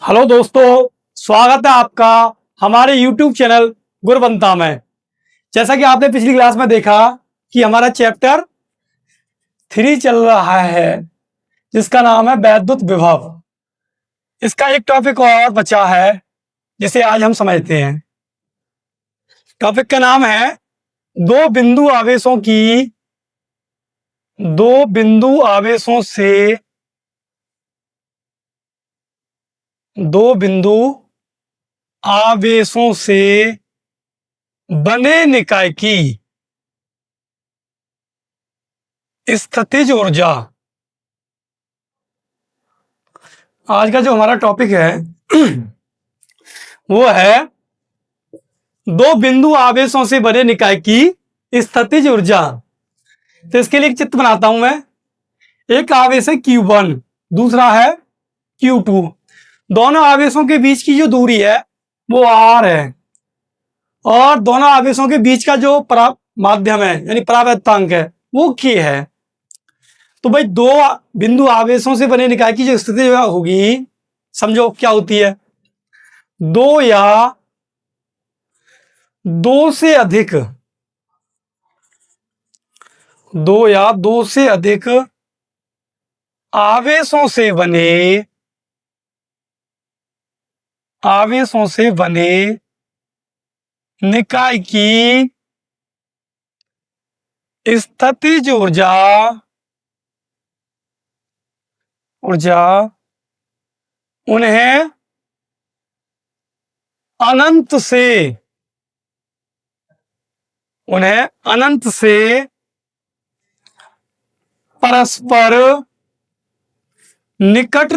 Hello दोस्तों, स्वागत है आपका हमारे YouTube चैनल गुरबंता में। जैसा कि आपने पिछली क्लास में देखा कि हमारा चैप्टर 3 चल रहा है जिसका नाम है वैद्युत विभव। इसका एक टॉपिक और बचा है जिसे आज हम समझते हैं। टॉपिक का नाम है दो बिंदु आवेशों की दो बिंदु आवेशों से दो बिंदु आवेशों से बने निकाय की स्थितिज ऊर्जा। आज का जो हमारा टॉपिक है वो है दो बिंदु आवेशों से बने निकाय की स्थितिज ऊर्जा। तो इसके लिए एक चित्र बनाता हूं मैं। एक आवेश है Q1, दूसरा है Q2। दोनों आवेशों के बीच की जो दूरी है वो R है और दोनों आवेशों के बीच का जो माध्यम है यानी परावैद्युतांक है वो K है। तो भाई दो बिंदु आवेशों से बने निकाय की जो स्थिति होगी, समझो क्या होती है। दो या दो से अधिक आवेशों से बने निकाय की स्थितिज ऊर्जा उन्हें अनंत से परस्पर निकट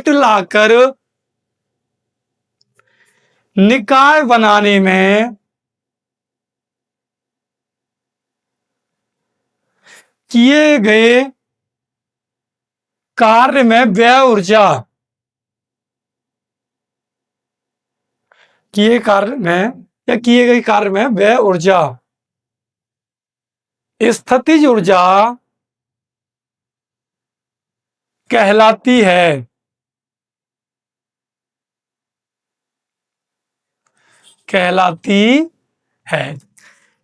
लाकर निकाय बनाने में किए गए कार्य में व्यय ऊर्जा किए गए कार्य में व्यय ऊर्जा स्थितिज ऊर्जा कहलाती है।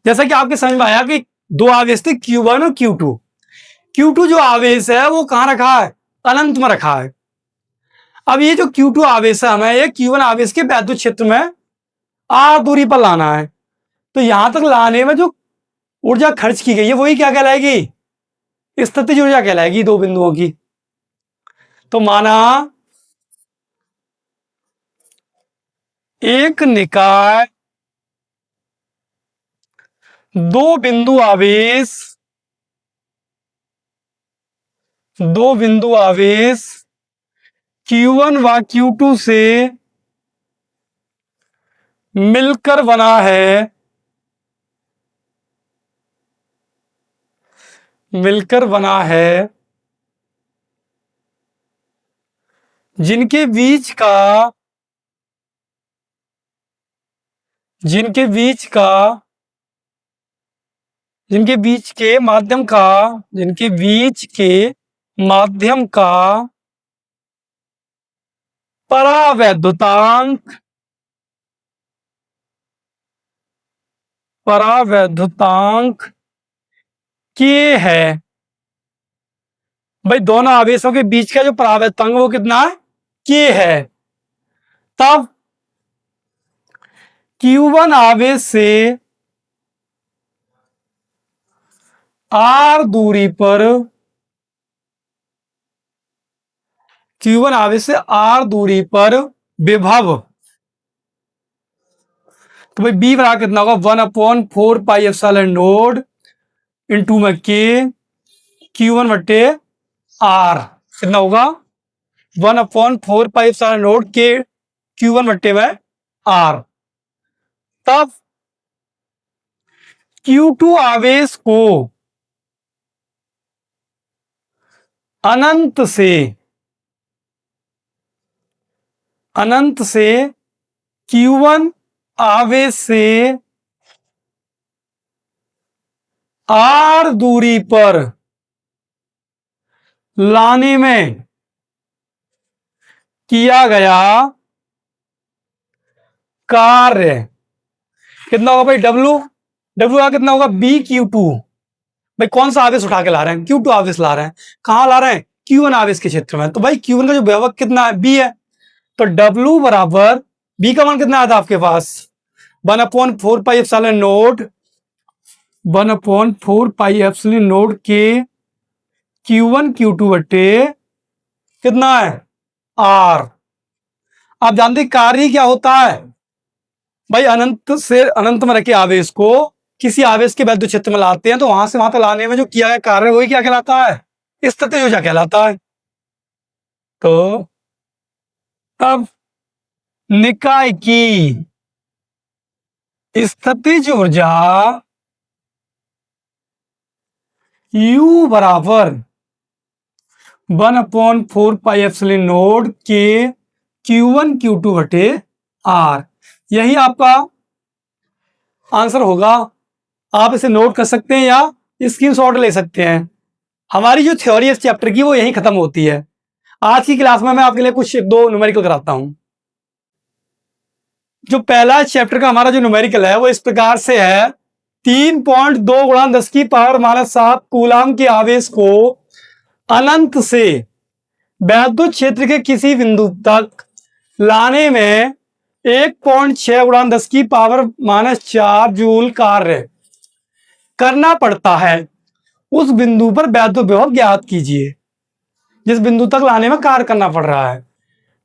जैसा कि आपके समझ में आया कि दो आवेश थे Q1 और Q2। Q2 जो आवेश है वो कहां रखा है? अनंत में रखा है। अब ये जो Q2 आवेश है हमें ये Q1 आवेश के वैद्युत क्षेत्र में R दूरी पर लाना है। तो यहां तक लाने में जो ऊर्जा खर्च की गई है वही क्या कहलाएगी? स्थितिज ऊर्जा कहलाएगी दो बिंदुओं की। तो माना एक निकाय दो बिंदु आवेश Q1 व Q2 से मिलकर बना है जिनके बीच के माध्यम का परावैद्युतांक K है। भाई दोनों आवेशों के बीच का जो परावैद्युतांक वो कितना है? K है। तब Q1 आवेश से R दूरी पर विभव, तो भाई B बराबर कितना होगा? 1/4πε0 इंटू में K Q1 बट्टे R कितना होगा? 1/4πε0 K Q1 बट्टे में R। तब Q2 आवेश को अनंत से Q1 आवेश से R दूरी पर लाने में किया गया कार्य कितना होगा भाई? डब्ल्यू डब्ल्यू का कितना होगा? B Q two. भाई कौन सा आवेश उठा के ला रहे हैं? क्यू टू आवेश ला रहे हैं। कहां ला रहे हैं? क्यू वन आवेश के क्षेत्र में। तो भाई क्यू वन का जो विभव कितना है? बी है। तो डब्ल्यू बराबर बी का मान कितना आया था आपके पास? 1/4 pi epsilon note 1/4 pi epsilon note के क्यू वन क्यू टू बटे कितना है? आर। आप जानते कार्य क्या होता है भाई? अनंत से अनंत में रखे आवेश को किसी आवेश के वैद्युत क्षेत्र में लाते हैं तो वहां से वहां तक लाने में जो किया गया कार्य वही क्या कहलाता है? स्थितिज ऊर्जा कहलाता है। तो अब निकाय की स्थितिज ऊर्जा U बराबर 1/4 पाई एप्सिलॉन नोट के Q1 Q2 बटे आर। यही आपका आंसर होगा। आप इसे नोट कर सकते हैं या स्क्रीनशॉट ले सकते हैं। हमारी जो थ्योरी है इस चैप्टर की वो यहीं खत्म होती है। आज की क्लास में मैं आपके लिए कुछ 2 न्यूमेरिकल कराता हूं। जो पहला चैप्टर का हमारा जो न्यूमेरिकल है वो इस प्रकार से है। 3.2 गुणा 10 की पावर -7 कूलाम के आवेश को अनंत से वैद्युत क्षेत्र के किसी बिंदु तक लाने में 1.6 गुणा 10 की पावर -4 जूल कार्य करना पड़ता है। उस बिंदु पर वैद्युत विभव ज्ञात कीजिए। जिस बिंदु तक लाने में कार्य करना पड़ रहा है।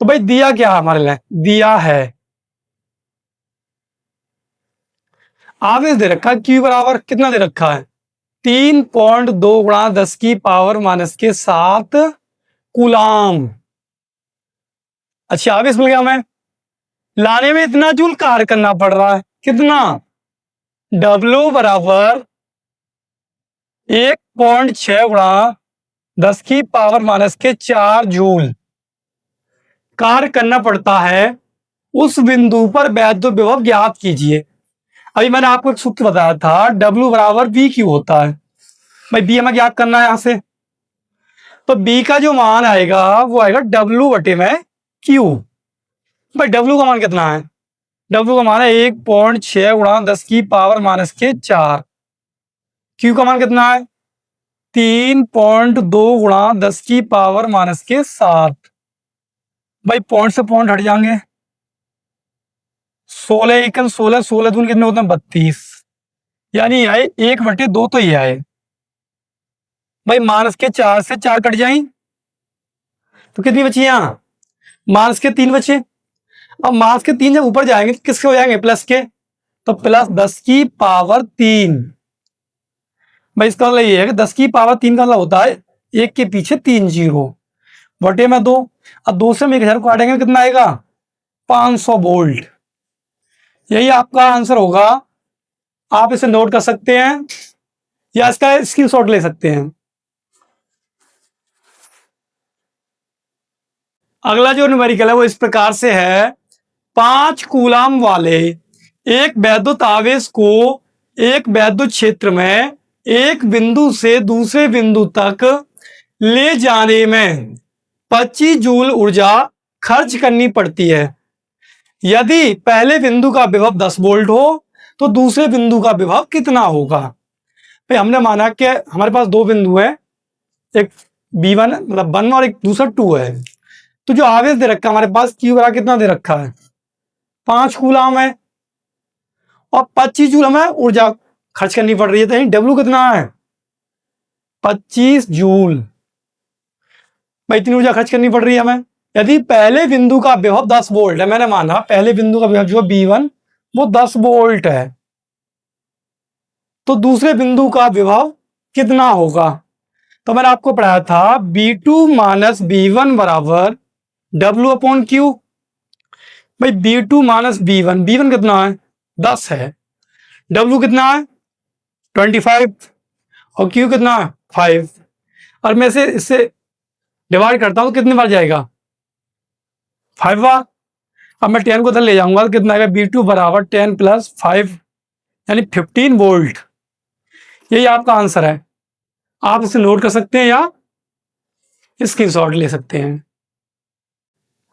तो भाई दिया क्या है हमारे लिए? दिया है आवेश दे रखा है Q बराबर कितना दे रखा है? 3.2 गुणा 10 की पावर -7 कूलाम। अच्छा आवेश मिल गया हमें। लाने में इतना जूल कार्य करना पड़ रहा है। कितना? W बराबर 1.6 गुणा 10 की पावर -4 जूल कार्य करना पड़ता है। उस बिंदु पर वैद्युत विभव ज्ञात कीजिए। अभी मैंने आपको एक सूत्र बताया था W बराबर बी क्यू होता है। भाई बी हमें ज्ञात करना है यहां से। तो बी का जो मान आएगा वो आएगा W बटे में क्यू। भाई W का मान कितना है? W का मान है 1.6 गुणा 10 की पावर -4। क्यू का मान कितना है? 3.2 गुणा 10 की पावर -7। भाई पॉइंट से पॉइंट हट जाएंगे। 16 एकन 16 16 दून कितने होते हैं? 32। यानी आए 1/2 तो ये आए। भाई -4 से 4 कट जाए तो कितनी बची यहां? -3 बचे। अब -3 जब ऊपर जाएंगे तो किसके हो जाएंगे? प्लस के। तो +10 की पावर 3। भाई इसका मतलब ये है कि 10 की पावर 3 का मतलब होता है 1 के पीछे 3 जीरो बटे में 2। अब 2 से हम 1000 को काटेंगे कितना आएगा? 500 वोल्ट। यही आपका आंसर होगा। आप इसे नोट कर सकते हैं या इसका स्क्रीनशॉट ले सकते हैं। अगला जो न्यूमेरिकल है वो इस प्रकार से है। 5 कूलाम वाले एक वैद्युत आवेश को एक वैद्युत क्षेत्र में एक बिंदु से दूसरे बिंदु तक ले जाने में 25 जूल ऊर्जा खर्च करनी पड़ती है। यदि पहले बिंदु का विभव 10 वोल्ट हो तो दूसरे बिंदु का विभव कितना होगा? भाई हमने माना कि हमारे पास 2 बिंदु हैं, एक B1 मतलब 1 और एक दूसरा 2 है। तो जो आवेश दे रखा है हमारे पास Q बराबर कितना दे रखा है? 5 कूलाम है और 25 जूल हमें ऊर्जा खर्च करनी पड़ रही है। तो W कितना है? 25 जूल। भाई इतनी ऊर्जा खर्च करनी पड़ रही है हमें। यदि पहले बिंदु का विभव 10 वोल्ट है, मैंने माना पहले बिंदु का विभव जो B1 वो 10 वोल्ट है, तो दूसरे बिंदु का विभव कितना होगा? तो मैंने आपको पढ़ाया था B2 माइनस B1 बराबर W/Q। भाई B2 माइनस B1 कितना है? 10 है। W कितना है? 25 और Q कितना है? 5। और मैं इससे डिवाइड करता हूं तो कितने बार जाएगा? 5 बार। अब मैं 10 को इधर ले जाऊंगा तो कितना आएगा? B2 बराबर 10 + 5 यानी 15 वोल्ट। यही आपका आंसर है। आप इसे नोट कर सकते हैं या स्क्रीनशॉट ले सकते हैं।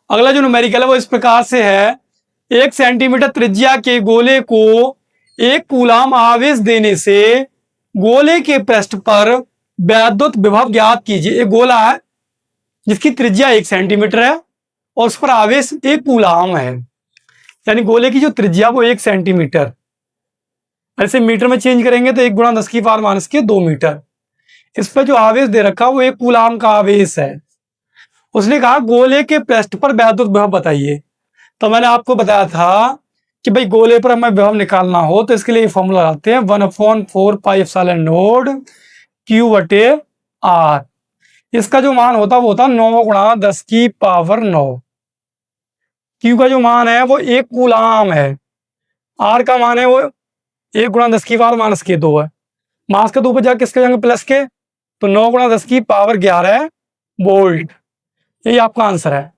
अगला जो न्यूमेरिकल है वो इस प्रकार से है, 1 सेंटीमीटर त्रिज्या के गोले को 1 कूलाम आवेश देने से गोले के पृष्ठ पर वैद्युत विभव ज्ञात कीजिए। एक गोला है जिसकी त्रिज्या 1 सेंटीमीटर है और उस पर आवेश 1 कूलाम है, यानी गोले की जो त्रिज्या वो 1 सेंटीमीटर, ऐसे मीटर में चेंज करेंगे तो 1 × 10⁻² मीटर। इस पर जो आवेश दे रखा वो 1 कूलाम का आवेश है। उसने कहा गोले के पृष्ठ पर वैद्युत विभव बताइए। तो मैंने आपको बताया था कि भाई गोले पर हमें विभव निकालना हो तो इसके लिए फॉर्मूला लगाते हैं 1/4πε0 Q/R। इसका जो मान होता वो होता 9 × 10⁻9। Q का जो मान है वो 1 कूलाम है, R का मान है वो 1 × 10⁻² है। मास के 2 पर जाकर किसके जाएंगे प्लस के, तो 9 × 10⁻11 वोल्ट। यही आपका आंसर है।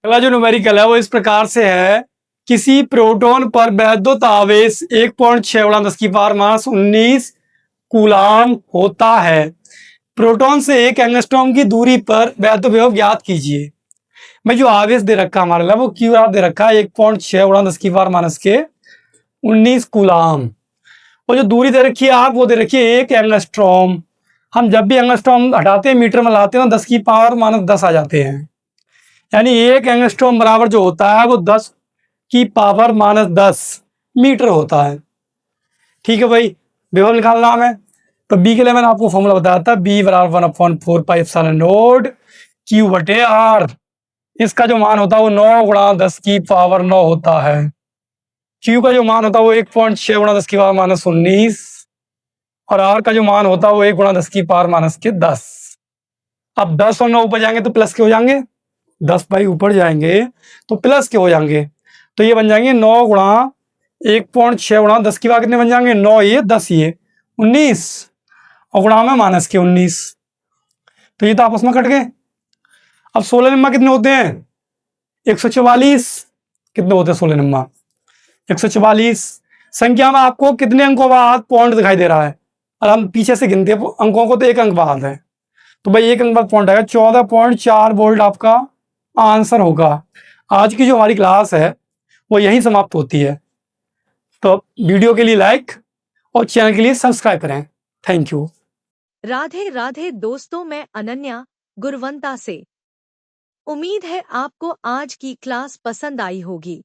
अगला जो न्यूमेरिकल है वो इस प्रकार से है, किसी प्रोटॉन पर वैद्युत आवेश 1.6 × 10⁻19 कूलाम होता है। प्रोटॉन से 1 एंगस्ट्रॉम की दूरी पर वैद्युत विभव ज्ञात कीजिए। मैं जो आवेश दे रखा हमारे लिए वो क्यू आर दे रखा है 1.6 × 10⁻19 कूलाम, और जो दूरी दे रखी है आप वो दे रखी है 1 एंगस्ट्रॉम। हम जब भी एंगस्ट्रॉम हटाते हैं मीटर में लाते हैं 10⁻10 आ जाते हैं, यानी 1 एंगस्ट्रॉम बराबर जो होता है वो 10⁻10 मीटर होता है। ठीक है भाई, विभव निकालना हमें, तो बी के लिए मैंने आपको फॉर्मूला बताया था B = 1/4πε0 Q/R। इसका जो मान होता है वो 9 × 10⁻9 होता है। Q का जो मान होता है वो 1.6 × 10⁻19 और R का जो मान होता है वो 1 × 10⁻10। अब 10 और 9 ऊपर जाएंगे तो प्लस के हो जाएंगे, 10 भाई ऊपर जाएंगे तो प्लस के हो जाएंगे, तो ये बन जाएंगे 9 × 1.6 × 10 कितने बन जाएंगे, 9 ये 10 ये 19 और गुणा में -19, तो ये तो आपस में कट गए। अब 16 निम्मा कितने होते हैं, 144। कितने होते हैं 16 निम्मा, 144। संख्या में आपको कितने अंकों बाद पॉइंट दिखाई दे रहा है, और हम पीछे से गिनते हैं अंकों को तो 1 अंक बाद है, तो भाई 1 अंक बाद पॉइंट आएगा, 14.4 वोल्ट आपका आंसर होगा। आज की जो हमारी क्लास है वो यहीं समाप्त होती है। तो वीडियो के लिए लाइक और चैनल के लिए सब्सक्राइब करें। Thank you. राधे राधे दोस्तों, मैं अनन्या गुरवंता से। उम्मीद है आपको आज की क्लास पसंद आई होगी।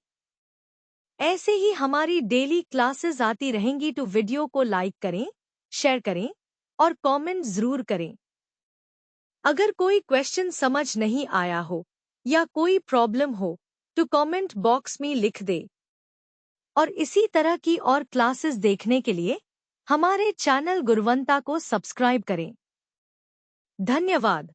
ऐसे ही हमारी डेली क्लासेस आती रहेंगी, तो वीडियो को लाइक करें, शेयर करें और कमेंट जरूर करें। अगर कोई क्वेश्चन समझ नहीं आया हो या कोई प्रॉब्लम हो तो कमेंट बॉक्स में लिख दे। और इसी तरह की और क्लासेस देखने के लिए हमारे चैनल गुरवंता को सब्सक्राइब करें। धन्यवाद।